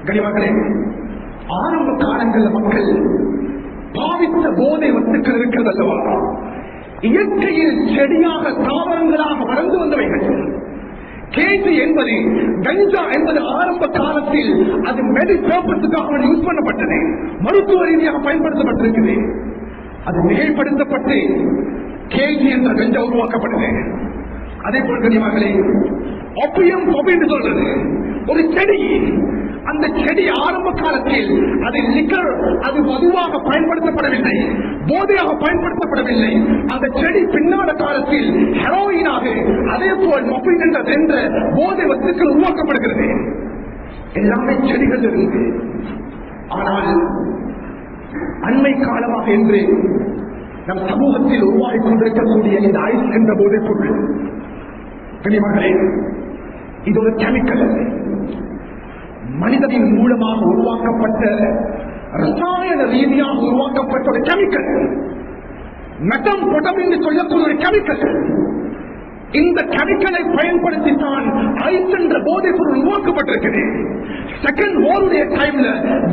கனிமகளே, ஆரம்ப காலங்களில் மக்கள் பாவித்த போதை வஸ்துக்கள் இருக்கிறது அல்லவா, இயற்கையில் செடியாக தாவரங்களாக வளர்ந்து வந்தவைகள். கேஜி என்பது, கஞ்சா என்பது ஆரம்ப காலத்தில் அது மெடிசனுக்காக யூஸ் பண்ணப்பட்டது, மருத்துவ ரீதியாக பயன்படுத்தப்பட்டிருக்கிறது. அது மிகைப்படுத்தப்பட்டு கேஜி என்ற கஞ்சா உருவாக்கப்பட்டது. அதே போல் கனிமகளே, ஒப்பியம் என்று சொல்றது ஒரு செடி. அந்த செடி ஆரம்ப காலத்தில் அது லிக்கர், அது மதுவாக பயன்படுத்தப்படவில்லை, போதையாக பயன்படுத்தப்படவில்லை. அந்த செடி பின்னால காலத்தில் ஹெரோயினாக, அதே போல் மொபின் என்ற போதை வஸ்துக்கள் உருவாக்கப்படுகிறது. எல்லாமே செடிகள் இருந்து. ஆனால் அண்மை காலமாக என்று நம் சமூகத்தில் உருவாகி கொண்டிருக்கக்கூடிய இந்த ஐஸ் என்ற போதைப் பொருள், கனிமகளே, இது ஒரு கெமிக்கல். மனிதனின் மூலமாக உருவாக்கப்பட்ட, ரசாயன ரீதியாக உருவாக்கப்பட்ட ஒரு கெமிக்கல். மெத்தம்பெட்டமைன் என்று சொல்லக்கூடிய ஒரு கெமிக்கல். இந்த கெமிக்கலை பயன்படுத்தித்தான் ஐஸ் என்ற போதைப் பொருள் உருவாக்கப்பட்டிருக்கிறது. செகண்ட் வாருடைய டைம்ல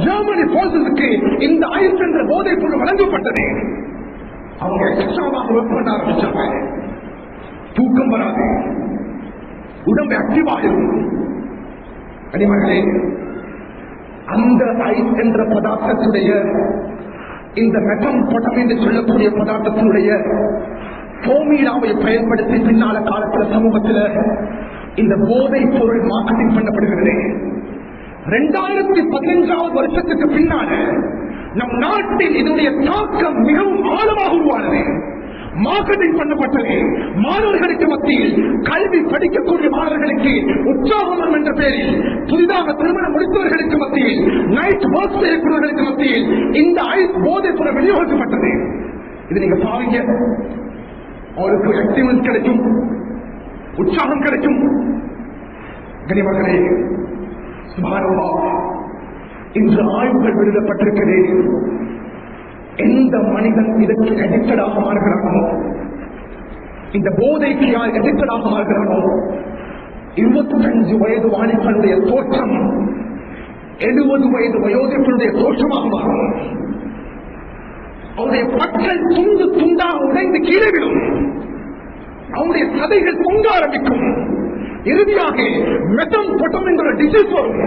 ஜெர்மனி போர்ஸுக்கு இந்த ஐஸ் என்ற போதைப் பொருள் வழங்கப்பட்டது. அவங்க எக்ஸ்ட்ராவாக ஒர்க் பண்ண ஆரம்பிச்சாங்க. தூக்கம் வராது, உடம்பு ஆக்டிவாக இருக்கும். கனிமகளே, அந்த ஐஸ் என்ற பதார்த்தத்துடைய, இந்த மெத்தம்பெட்டமைன் என்று சொல்லக்கூடிய பதார்த்தத்தினுடைய போமீடாவை பயன்படுத்தி பின்னால காலத்தில் சமூகத்தில் இந்த போதைப் பொருள் மார்க்கெட்டிங் பண்ணப்படுகிறது. 2015 வருஷத்துக்கு பின்னால நம் நாட்டில் இதனுடைய தாக்கம் மிகவும் ஆழமாக உருவானது. மார்க்கெட்டிங் பண்ணப்பட்டது. மாணவர்களுக்கு மத்தியில், கல்வி படிக்கக்கூடிய மாணவர்களுக்கு உற்சாகம் என்ற பெயரில், புதிதாக திருமணம் முடித்தவர்களுக்கு மத்தியில், நைட் ஒர்க் செய்யக்கூடியவர்களுக்கு மத்தியில் இந்த ஐஸ் போதைப் பொருள் விநியோகிக்கப்பட்டது. இது நீங்க பாருங்க, அவருக்கு ஆக்டிவ்னஸ் கிடைக்கும், உற்சாகம் கிடைக்கும். கனிமகளே, சுப்ஹானல்லாஹ், இன்று ஆய்வுகள் வெளியிடப்பட்டிருக்கிறது. எந்த மனிதன் இதற்கு அடிக்டடாக மாறுகிறானோ, இந்த போதைக்கு யார் அடிக்டடாக மாறுகிறானோ, 25 வயது வாலிபனுடைய தோற்றம் 70 வயது வயோதிபனுடைய தோற்றமாக மாறும். அவருடைய பற்கள் துண்டு துண்டாக உடைந்து கீழே விடும். அவருடைய சதைகள் பொங்க ஆரம்பிக்கும். இறுதியாக மெத்தம்பெட்டமைன் என்ற டிசீஸ் வரும்.